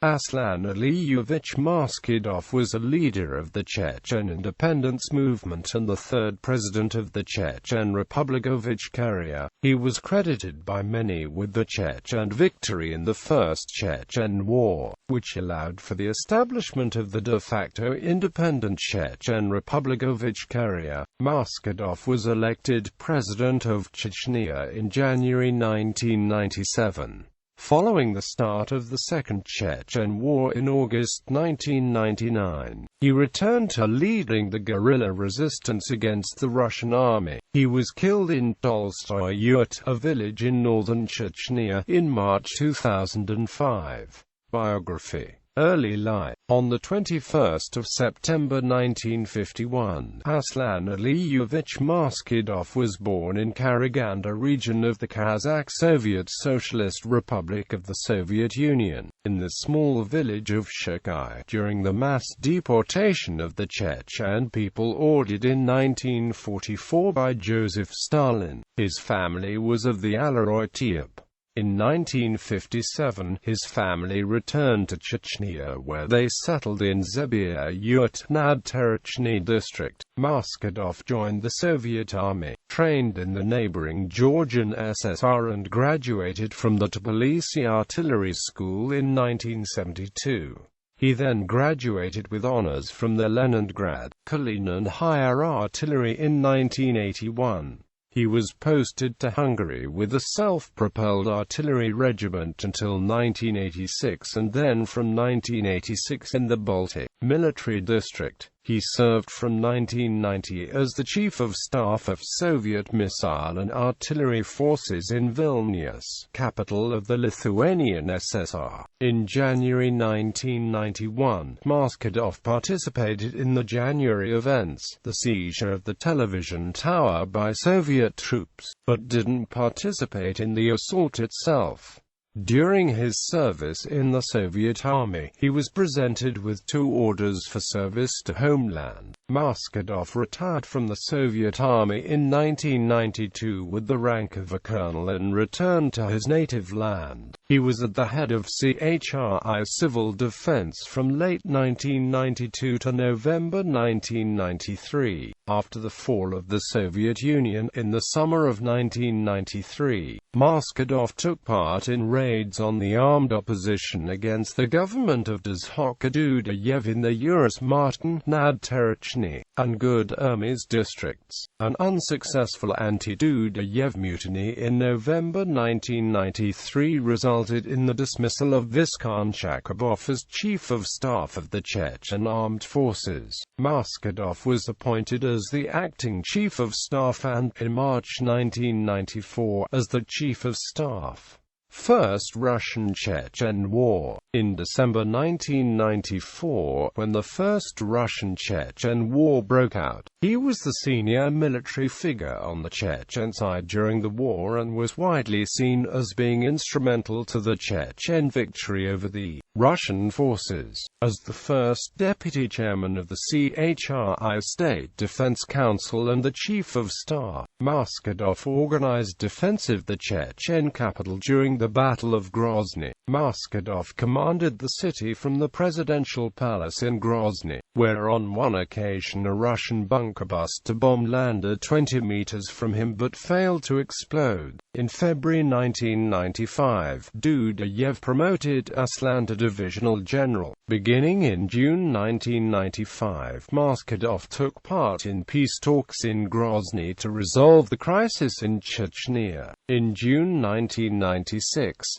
Aslan Aliyevich Maskhadov was a leader of the Chechen independence movement and the third president of the Chechen Republic of Ichkeria. He was credited by many with the Chechen victory in the First Chechen War, which allowed for the establishment of the de facto independent Chechen Republic of Ichkeria. Maskhadov was elected President of Chechnya in January 1997. Following the start of the Second Chechen War in August 1999, he returned to leading the guerrilla resistance against the Russian army. He was killed in Tolstoy Yurt, a village in northern Chechnya, in March 2005. Biography. Early life. On 21 September 1951, Aslan Aliyevich Maskhadov was born in Karaganda region of the Kazakh Soviet Socialist Republic of the Soviet Union, in the small village of Shekai, during the mass deportation of the Chechen people ordered in 1944 by Joseph Stalin. His family was of the Aloroy type. In 1957, his family returned to Chechnya where they settled in Zebir Yurt, Nadterechny district. Maskhadov joined the Soviet army, trained in the neighboring Georgian SSR and graduated from the Tbilisi Artillery School in 1972. He then graduated with honors from the Leningrad, Kalinin Higher Artillery in 1981. He was posted to Hungary with a self-propelled artillery regiment until 1986 and then from 1986 in the Baltic Military District. He served from 1990 as the Chief of Staff of Soviet Missile and Artillery Forces in Vilnius, capital of the Lithuanian SSR. In January 1991, Maskhadov participated in the January events, the seizure of the television tower by Soviet troops, but didn't participate in the assault itself. During his service in the Soviet Army, he was presented with 2 orders for service to homeland. Maskhadov retired from the Soviet Army in 1992 with the rank of a colonel and returned to his native land. He was at the head of CHRI Civil Defense from late 1992 to November 1993. After the fall of the Soviet Union in the summer of 1993, Maskhadov took part in raids on the armed opposition against the government of Dzhokhar-Dudayev in the Urus-Martin, Nadterechny, and Good-Ermes districts. An unsuccessful anti-Dudayev mutiny in November 1993 resulted in the dismissal of Viskonchakov as Chief of Staff of the Chechen Armed Forces. Maskhadov was appointed as the acting Chief of Staff and, in March 1994, as the Chief of Staff. First Russian-Chechen War. In December 1994, when the First Russian-Chechen War broke out, he was the senior military figure on the Chechen side during the war and was widely seen as being instrumental to the Chechen victory over the Russian forces. As the first deputy chairman of the CHRI State Defense Council and the Chief of Staff, Maskhadov organized defense of the Chechen capital during the Battle of Grozny. Maskhadov commanded the city from the presidential palace in Grozny, where on one occasion a Russian bunker buster bomb landed 20 meters from him but failed to explode. In February 1995, Dudayev promoted Aslan to divisional general. Beginning in June 1995, Maskhadov took part in peace talks in Grozny to resolve the crisis in Chechnya. In June 1996,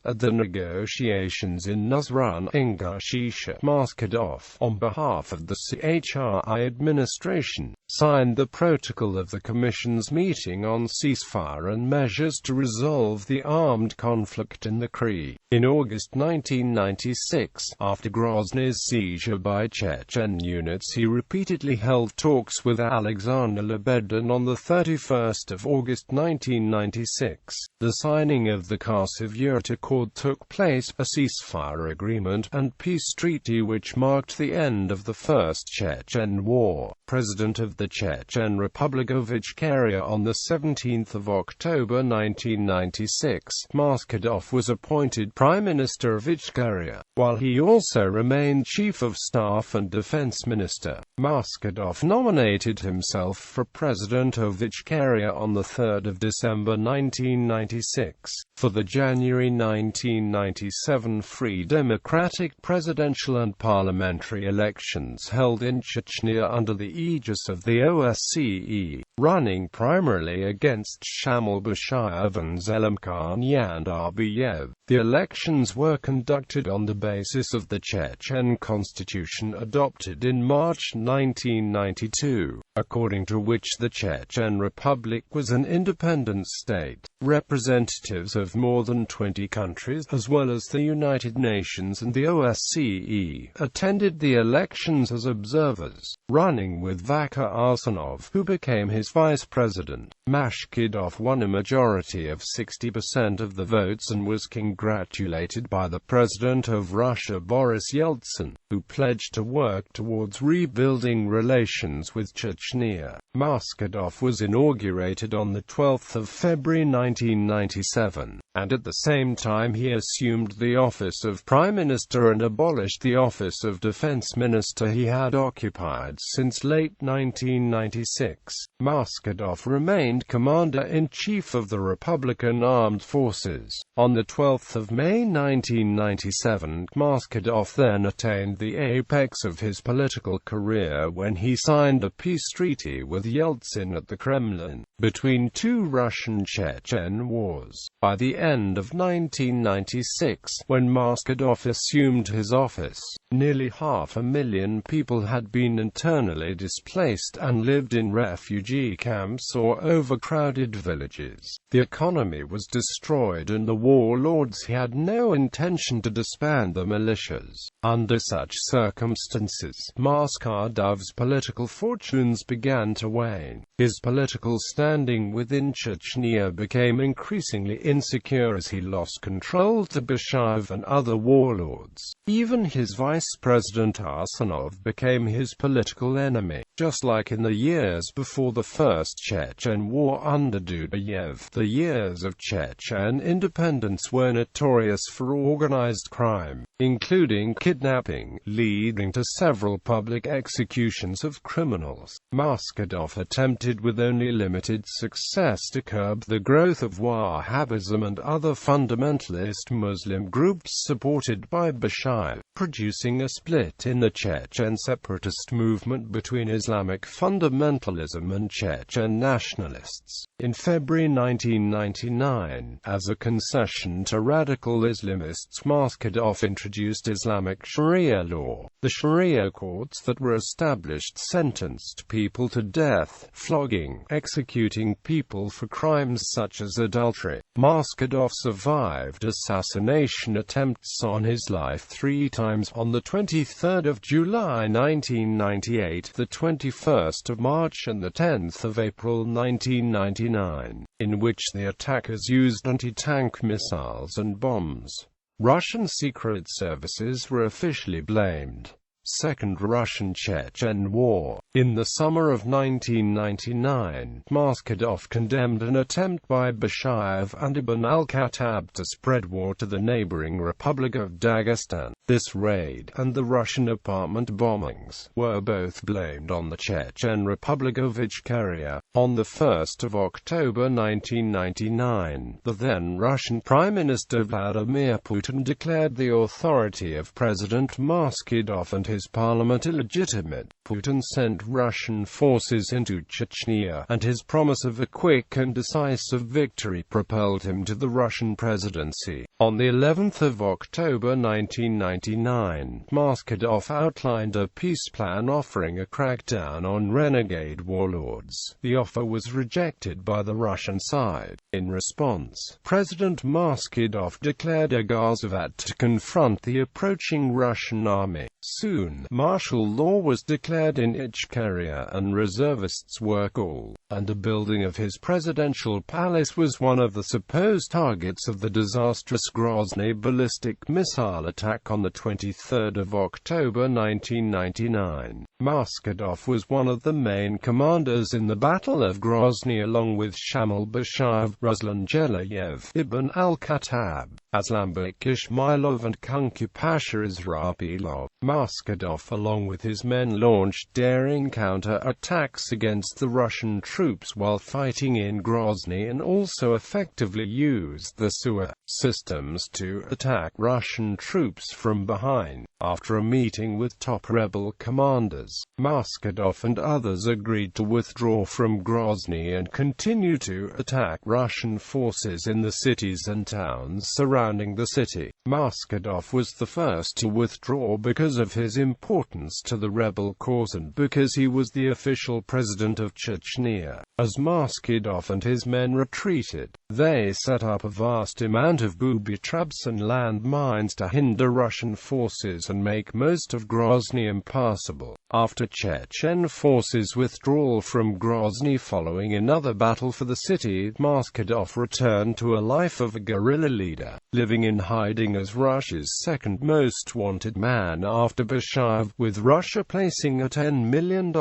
at the negotiations in Nuzran-Ingushetia, Maskhadov, on behalf of the CHRI administration, signed the protocol of the Commission's meeting on ceasefire and measures to resolve the armed conflict in the Kri. In August 1996, after Grozny's seizure by Chechen units, he repeatedly held talks with Alexander Lebedin on 31 August 1996. The signing of the Kharkiv Accord took place, a ceasefire agreement and peace treaty which marked the end of the First Chechen War. President of the Chechen Republic of Ichkeria on 17 October 1996, Maskhadov was appointed Prime Minister of Ichkeria. while he also remained Chief of Staff and Defense Minister. Maskhadov nominated himself for President of Ichkeria on 3 December 1996. For the January 1997 free democratic presidential and parliamentary elections held in Chechnya under the aegis of the OSCE, running primarily against Shamil Bashayev and Zelimkhan Aliyev. The elections were conducted on the basis of the Chechen constitution adopted in March 1992, according to which the Chechen Republic was an independent state. Representatives of more than 20 countries, as well as the United Nations and the OSCE, attended the elections as observers, running with Vakar Arsenov, who became his vice president. Maskhadov won a majority of 60% of the votes and was congratulated by the President of Russia Boris Yeltsin, who pledged to work towards rebuilding relations with Chechnya. Maskhadov was inaugurated on 12 February 1997, and at the same time he assumed the office of Prime Minister and abolished the office of Defense Minister he had occupied since late 1996. Maskhadov remained Commander-in-Chief of the Republican Armed Forces. On 12 May 1997, Maskhadov then attained the apex of his political career when he signed a peace treaty with Yeltsin at the Kremlin, between two Russian-Chechen wars. By the end of 1996, when Maskhadov assumed his office, nearly 500,000 people had been internally displaced and lived in refugee camps or overcrowded villages. The economy was destroyed and the warlords had no intention to disband the militias. Under such circumstances, Maskhadov's political fortunes began to wane. His political standing within Chechnya became increasingly insecure as he lost control to Bashayev and other warlords. Even his vice president Arsenov became his political enemy. Just like in the years before the First Chechen War under Dudayev, the years of Chechen independence were notorious for organized crime, including kidnapping, leading to several public executions of criminals. Maskhadov attempted with only limited success to curb the growth of Wahhabism and other fundamentalist Muslim groups supported by Bashayev, producing a split in the Chechen separatist movement between Islamic fundamentalism and Chechen nationalists. In February 1999, as a concession to radical Islamists, Maskhadov introduced Islamic Sharia law. The Sharia courts that were established sentenced people to death, flogging, executing people for crimes such as adultery. Maskhadov survived assassination attempts on his life 3 times: on the 23rd of July 1998, the 21st of March and the 10th of April 1999, in which the attackers used anti-tank missiles and bombs. Russian secret services were officially blamed. Second Russian-Chechen War. In the summer of 1999, Maskhadov condemned an attempt by Bashayev and Ibn al-Khattab to spread war to the neighboring Republic of Dagestan. This raid, and the Russian apartment bombings, were both blamed on the Chechen Republic of Ichkeria. On 1 October 1999, the then Russian Prime Minister Vladimir Putin declared the authority of President Maskhadov and his parliament illegitimate. Putin sent Russian forces into Chechnya, and his promise of a quick and decisive victory propelled him to the Russian presidency. On the 11th of October 1999, Maskhadov outlined a peace plan offering a crackdown on renegade warlords. The offer was rejected by the Russian side. In response, President Maskhadov declared a Gazavat to confront the approaching Russian army. Soon, martial law was declared in Ichkeria and reservists were called, and the building of his presidential palace was one of the supposed targets of the disastrous Grozny ballistic missile attack on 23 October 1999. Maskhadov was one of the main commanders in the Battle of Grozny along with Shamil Bashayev, Aslan Aliyevich, Ibn al-Khattab, Aslan Maskhadov and Kunki Pasha Israpilov. Maskhadov along with his men launched daring counter-attacks against the Russian troops while fighting in Grozny, and also effectively used the sewer systems to attack Russian troops from behind. After a meeting with top rebel commanders, Maskhadov and others agreed to withdraw from Grozny and continue to attack Russian forces in the cities and towns surrounding the city. Maskhadov was the first to withdraw because of his importance to the rebel cause and because he was the official president of Chechnya. As Maskhadov and his men retreated, they set up a vast amount of booby traps and landmines to hinder Russian forces and make most of Grozny impassable. After Chechen forces' withdrawal from Grozny following another battle for the city, Maskhadov returned to a life of a guerrilla leader, living in hiding as Russia's second most wanted man after Bashayev, with Russia placing a $10 million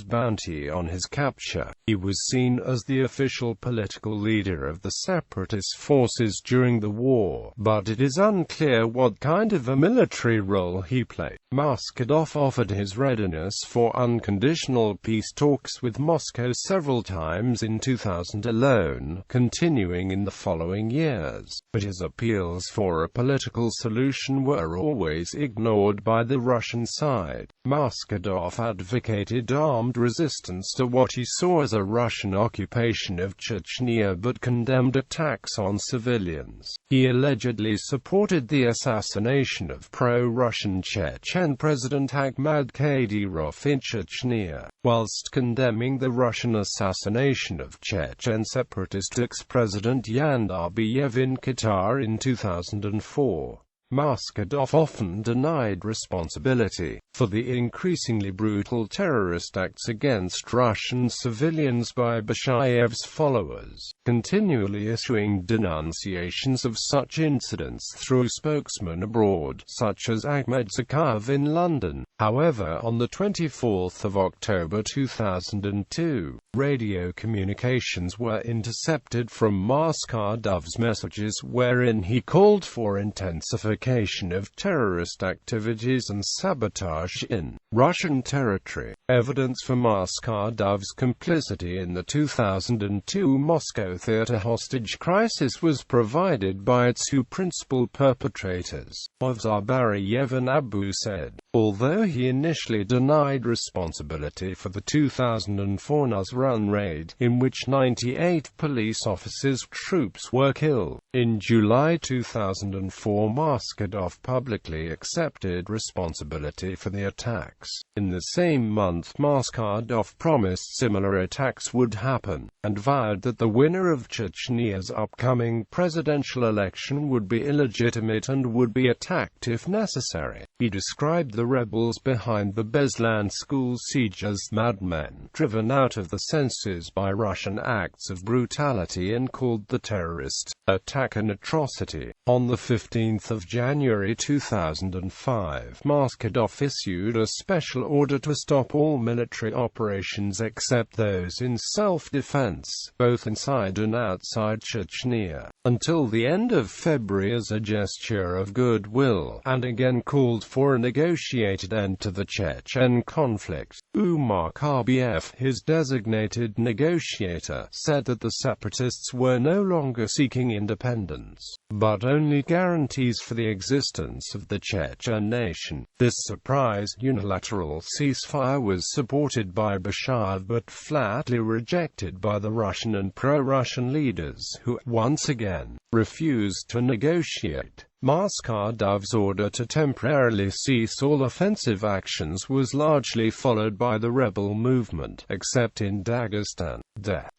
bounty on his capture. He was seen as the official political leader of the separatist forces during the war, but it is unclear what kind of a military role he played. Maskhadov offered his readiness for unconditional peace talks with Moscow several times in 2000 alone, continuing in the following years, but his appeals for a political solution were always ignored by the Russian side. Maskhadov advocated armed resistance to what he saw as a Russian occupation of Chechnya but condemned attacks on civilians. He allegedly supported the assassination of pro-Russian Chechen President Ahmad Kadyrov in Chechnya, whilst condemning the Russian assassination of Chechen separatist ex-president Aslan Aliyevich in Qatar in 2004. Maskhadov often denied responsibility for the increasingly brutal terrorist acts against Russian civilians by Bashayev's followers, continually issuing denunciations of such incidents through spokesmen abroad, such as Ahmed Zakhaev in London. However, on the 24th of October 2002, radio communications were intercepted from Maskhadov's messages wherein he called for intensification of terrorist activities and sabotage in Russian territory. Evidence for Maskhadov's complicity in the 2002 Moscow theater hostage crisis was provided by its two principal perpetrators, Zabaryev and Abu Said. Although he initially denied responsibility for the 2004 Nazrun raid, in which 98 police officers' troops were killed. In July 2004, Maskhadov publicly accepted responsibility for the attacks. In the same month, Maskhadov promised similar attacks would happen, and vowed that the winner of Chechnya's upcoming presidential election would be illegitimate and would be attacked if necessary. He described the rebels behind the Beslan school siege as madmen driven out of the senses by Russian acts of brutality and called the terrorist attack an atrocity. On the 15th of January 2005, Maskhadov issued a special order to stop all military operations except those in self-defense, both inside and outside Chechnya, until the end of February as a gesture of goodwill, and again called for a negotiated end to the Chechen conflict. Umar Karbiev, his designated negotiator, said that the separatists were no longer seeking independence, but only guarantees for the existence of the Chechen nation. This surprise unilateral ceasefire was supported by Bashayev but flatly rejected by the Russian and pro-Russian leaders who, once again, refused to negotiate. Maskhadov's order to temporarily cease all offensive actions was largely followed by the rebel movement, except in Dagestan.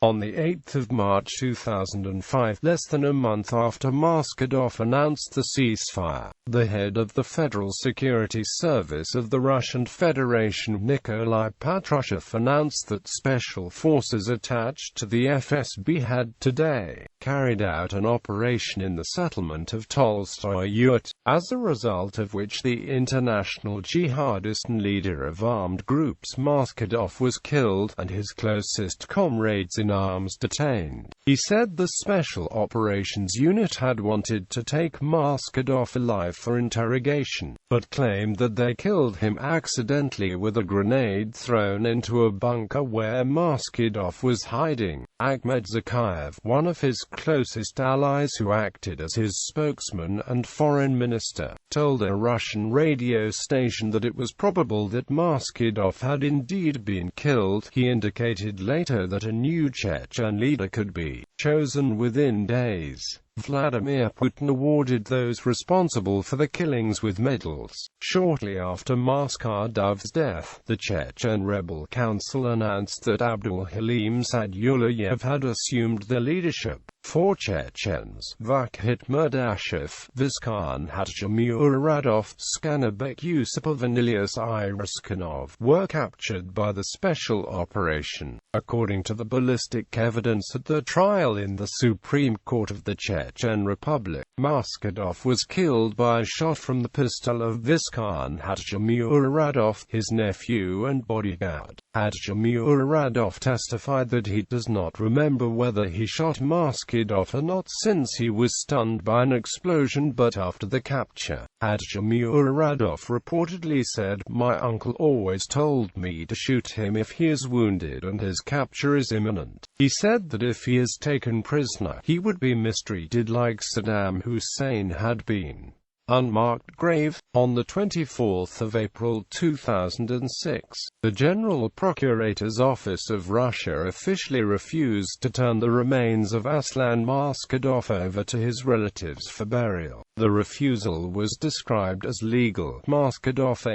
On the 8th of March 2005, less than a month after Maskhadov announced the ceasefire, the head of the Federal Security Service of the Russian Federation, Nikolai Patrushev, announced that special forces attached to the FSB had today carried out an operation in the settlement of Tolstoy Yurt, as a result of which the international jihadist and leader of armed groups Maskhadov was killed, and his closest comrades in arms detained. He said the Special Operations Unit had wanted to take Maskhadov alive for interrogation, but claimed that they killed him accidentally with a grenade thrown into a bunker where Maskhadov was hiding. Ahmed Zakayev, one of his closest allies who acted as his spokesman and foreign minister, told a Russian radio station that it was probable that Maskhadov had indeed been killed. He indicated later that a new Chechen leader could be chosen within days. Vladimir Putin awarded those responsible for the killings with medals. Shortly after Maskhadov's death, the Chechen Rebel Council announced that Abdul Halim Sadullayev had assumed the leadership. 4 Chechens, Vakhit Murdashev, Viskan Hadjimuradov, Skanabek Yusupov and Ilyas Iraskanov, were captured by the special operation. According to the ballistic evidence at the trial in the Supreme Court of the Chechen Republic, Maskhadov was killed by a shot from the pistol of Viskan Hadjimuradov, his nephew and bodyguard. Hadjimuradov testified that he does not remember whether he shot Maskhadov or not since he was stunned by an explosion, but after the capture, Hadjimuradov reportedly said, "My uncle always told me to shoot him if he is wounded and his capture is imminent." He said that if he is taken prisoner, he would be mistreated like Saddam Hussein had been. Unmarked grave. On 24 April 2006, the General Procurator's Office of Russia officially refused to turn the remains of Aslan Maskhadov over to his relatives for burial. The refusal was described as legal. Maskhadov,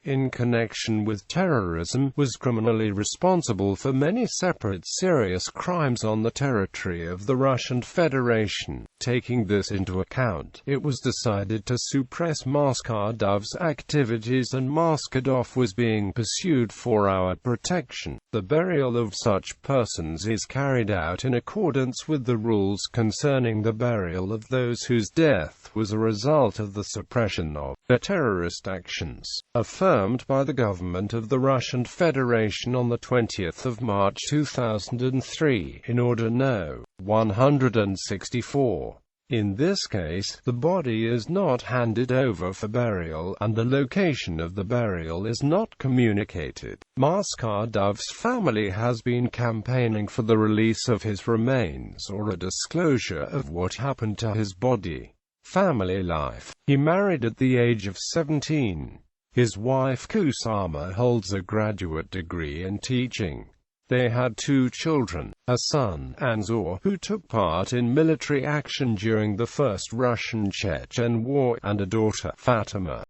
in connection with terrorism, was criminally responsible for many separate serious crimes on the territory of the Russian Federation. Taking this into account, it was decided to suppress Maskhadov's activities, and Maskhadov was being pursued for our protection. The burial of such persons is carried out in accordance with the rules concerning the burial of those whose death was a result of the suppression of their terrorist actions, affirmed by the government of the Russian Federation on 20 March 2003, in Order No. 164. In this case, the body is not handed over for burial, and the location of the burial is not communicated. Maskhadov's family has been campaigning for the release of his remains or a disclosure of what happened to his body. Family life. He married at the age of 17. His wife Kusama holds a graduate degree in teaching. They had 2 children, a son, Anzor, who took part in military action during the First Russian-Chechen War, and a daughter, Fatima.